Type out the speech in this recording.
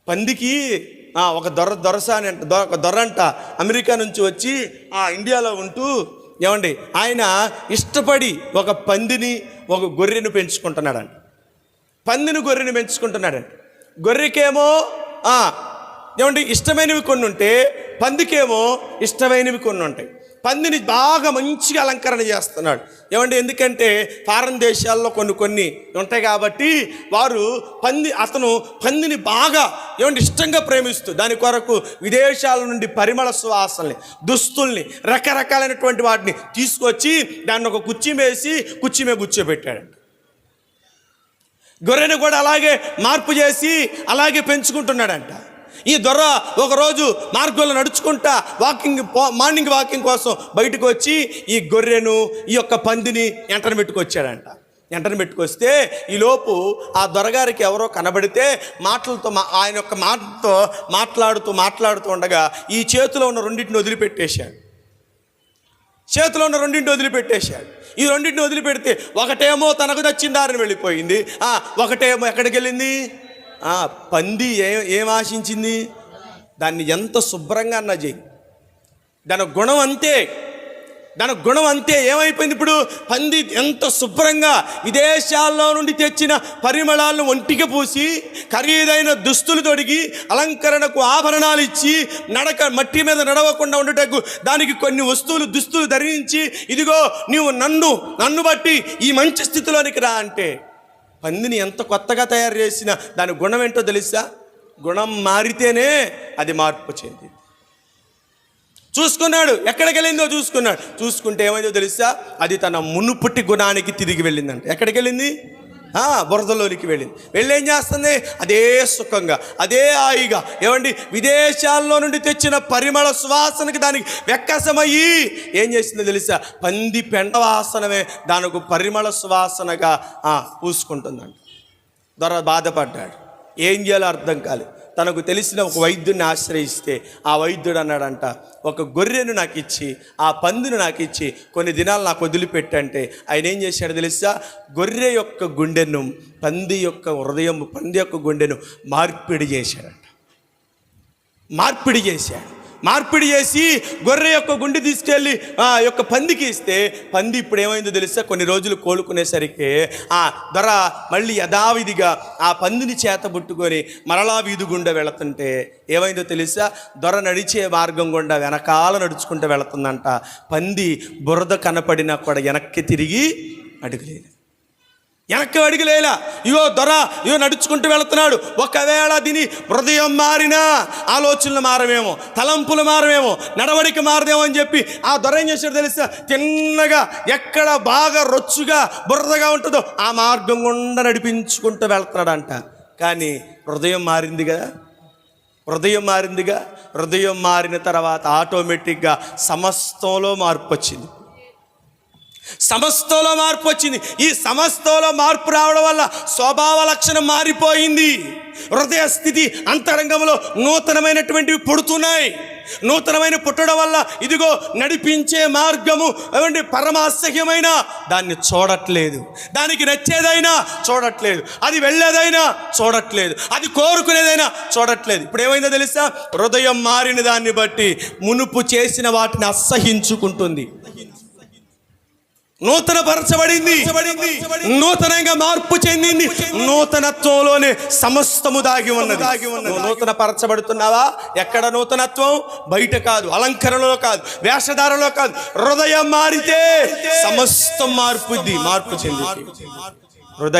పందికి ఒక దొరసాని అంట, ఒక దొరంట అమెరికా నుంచి వచ్చి ఇండియాలో ఉంటూ ఏమండి ఆయన ఇష్టపడి ఒక పందిని ఒక గొర్రెను పెంచుకుంటున్నాడంట. పందిని గొర్రెని పెంచుకుంటున్నాడంట. గొర్రెకేమో ఏమండి ఇష్టమైనవి కొన్ని ఉంటే, పందికేమో ఇష్టమైనవి కొన్ని ఉంటాయి. పందిని బాగా మంచిగా అలంకరణ చేస్తున్నాడు ఏమండి, ఎందుకంటే ఫారెన్ దేశాల్లో కొన్ని ఉంటాయి కాబట్టి అతను పందిని బాగా ఏమంటే ఇష్టంగా ప్రేమిస్తూ దాని కొరకు విదేశాల నుండి పరిమళ సువాసనల్ని, దుస్తుల్ని, రకరకాలైనటువంటి వాటిని తీసుకొచ్చి దాన్ని ఒక కుర్చీ మీద కూర్చోబెట్టాడంట. గొర్రెను కూడా అలాగే మార్పు చేసి అలాగే పెంచుకుంటున్నాడంట. ఈ దొర ఒకరోజు మార్గంలో నడుచుకుంటా మార్నింగ్ వాకింగ్ కోసం బయటకు వచ్చి ఈ గొర్రెను ఈ యొక్క పందిని ఎంటన పెట్టుకొచ్చాడంట. ఎంటన పెట్టుకొస్తే ఈలోపు ఆ దొరగారికి ఎవరో కనబడితే ఆయన యొక్క మాటతో మాట్లాడుతూ ఉండగా ఈ చేతిలో ఉన్న రెండింటిని వదిలిపెట్టేశాడు. ఈ రెండింటిని వదిలిపెడితే ఒకటేమో తనకు నచ్చిన దారిని వెళ్ళిపోయింది, ఒకటేమో ఎక్కడికి వెళ్ళింది? పంది ఏం ఆశించింది? దాన్ని ఎంత శుభ్రంగా అన్నా చేయి, దాని గుణం అంతే. ఏమైపోయింది ఇప్పుడు? పంది ఎంత శుభ్రంగా విదేశాల్లో నుండి తెచ్చిన పరిమళాలను ఒంటికి పూసి, ఖరీదైన దుస్తులు తొడిగి, అలంకరణకు ఆభరణాలు ఇచ్చి, మట్టి మీద నడవకుండా ఉండటకు దానికి కొన్ని దుస్తులు ధరించి, ఇదిగో నీవు నన్ను బట్టి ఈ మంచి స్థితిలోనికి రా అంటే, పందిని ఎంత కొత్తగా తయారు చేసినా దాని గుణం ఏంటో తెలుసా? గుణం మారితేనే అది మార్పు చెంది. చూసుకున్నాడు, ఎక్కడికి వెళ్ళిందో చూసుకుంటే ఏమైందో తెలుసా? అది తన మునుపటి గుణానికి తిరిగి వెళ్ళిందంట. ఎక్కడికి వెళ్ళింది? బురదలోనికి వెళ్ళింది. ఏం చేస్తుంది? అదే సుఖంగా, అదే హాయిగా ఏమండి విదేశాల్లో నుండి తెచ్చిన పరిమళ సువాసనకి దానికి వెక్కసమయ్యి ఏం చేసిందో తెలుసా? పంది పెండ వాసనమే దానికి పరిమళ సువాసనగా పూసుకుంటుందంట. దొర బాధపడ్డాడు, ఏం చేయాలో అర్థం కాలేదు. తనకు తెలిసిన ఒక వైద్యుడిని ఆశ్రయిస్తే ఆ వైద్యుడు అన్నాడంట, ఒక గొర్రెను నాకు ఇచ్చి, ఆ పందిని నాకు ఇచ్చి కొన్ని దినాలు నాకు వదిలిపెట్టంటే ఆయన ఏం చేశాడు తెలుసా? గొర్రె యొక్క గుండెను పంది యొక్క గుండెను మార్పిడి చేశాడంట. మార్పిడి చేసి గొర్రె యొక్క గుండె తీసుకెళ్ళి యొక్క పందికి ఇస్తే, పంది ఇప్పుడు ఏమైందో తెలుసా? కొన్ని రోజులు కోలుకునేసరికి దొర మళ్ళీ యథావిధిగా ఆ పందిని చేతబుట్టుకొని మరలా వీధి గుండా వెళుతుంటే ఏమైందో తెలుసా? దొర నడిచే మార్గం గుండా వెనకాల నడుచుకుంటూ వెళుతుందంట. పంది బురద కనపడినా కూడా వెనక్కి తిరిగి అడుగులేదు. దొర నడుచుకుంటూ వెళుతున్నాడు. ఒకవేళ దీని హృదయం మారినా ఆలోచనలు మారవేమో, తలంపులు మారవేమో, నడవడిక మారదేమో అని చెప్పి ఆ దొర ఏం చేశాడు తెలుసా? తిన్నగా ఎక్కడ బాగా రొచ్చుగా బురదగా ఉంటుందో ఆ మార్గం గుండా నడిపించుకుంటూ వెళ్తున్నాడంట. కానీ హృదయం మారిందిగా. హృదయం మారిన తర్వాత ఆటోమేటిక్గా సమస్తంలో మార్పు వచ్చింది. ఈ సమస్తంలో మార్పు రావడం వల్ల స్వభావ లక్షణం మారిపోయింది. హృదయ స్థితి అంతరంగంలో నూతనమైనటువంటివి పుడుతున్నాయి. పుట్టడం వల్ల ఇదిగో నడిపించే మార్గము ఏమండి పరమాసహ్యమైన దాన్ని చూడట్లేదు, దానికి నచ్చేదైనా చూడట్లేదు, అది వెళ్ళేదైనా చూడట్లేదు, అది కోరుకునేదైనా చూడట్లేదు. ఇప్పుడు ఏమైందో తెలుసా? హృదయం మారిన దాన్ని బట్టి మునుపు చేసిన వాటిని అసహించుకుంటుంది. నూతనపరచబడింది, నూతనంగా మార్పు చెందింది. నూతనత్వంలోనే సమస్తము దాగి ఉన్నది. నూతనపరచబడుతున్నావా? ఎక్కడ నూతనత్వం? బయట కాదు, అలంకరణలో కాదు, వేషధారణలో కాదు. హృదయం మారితే సమస్తం మార్పు చెంది. హృదయం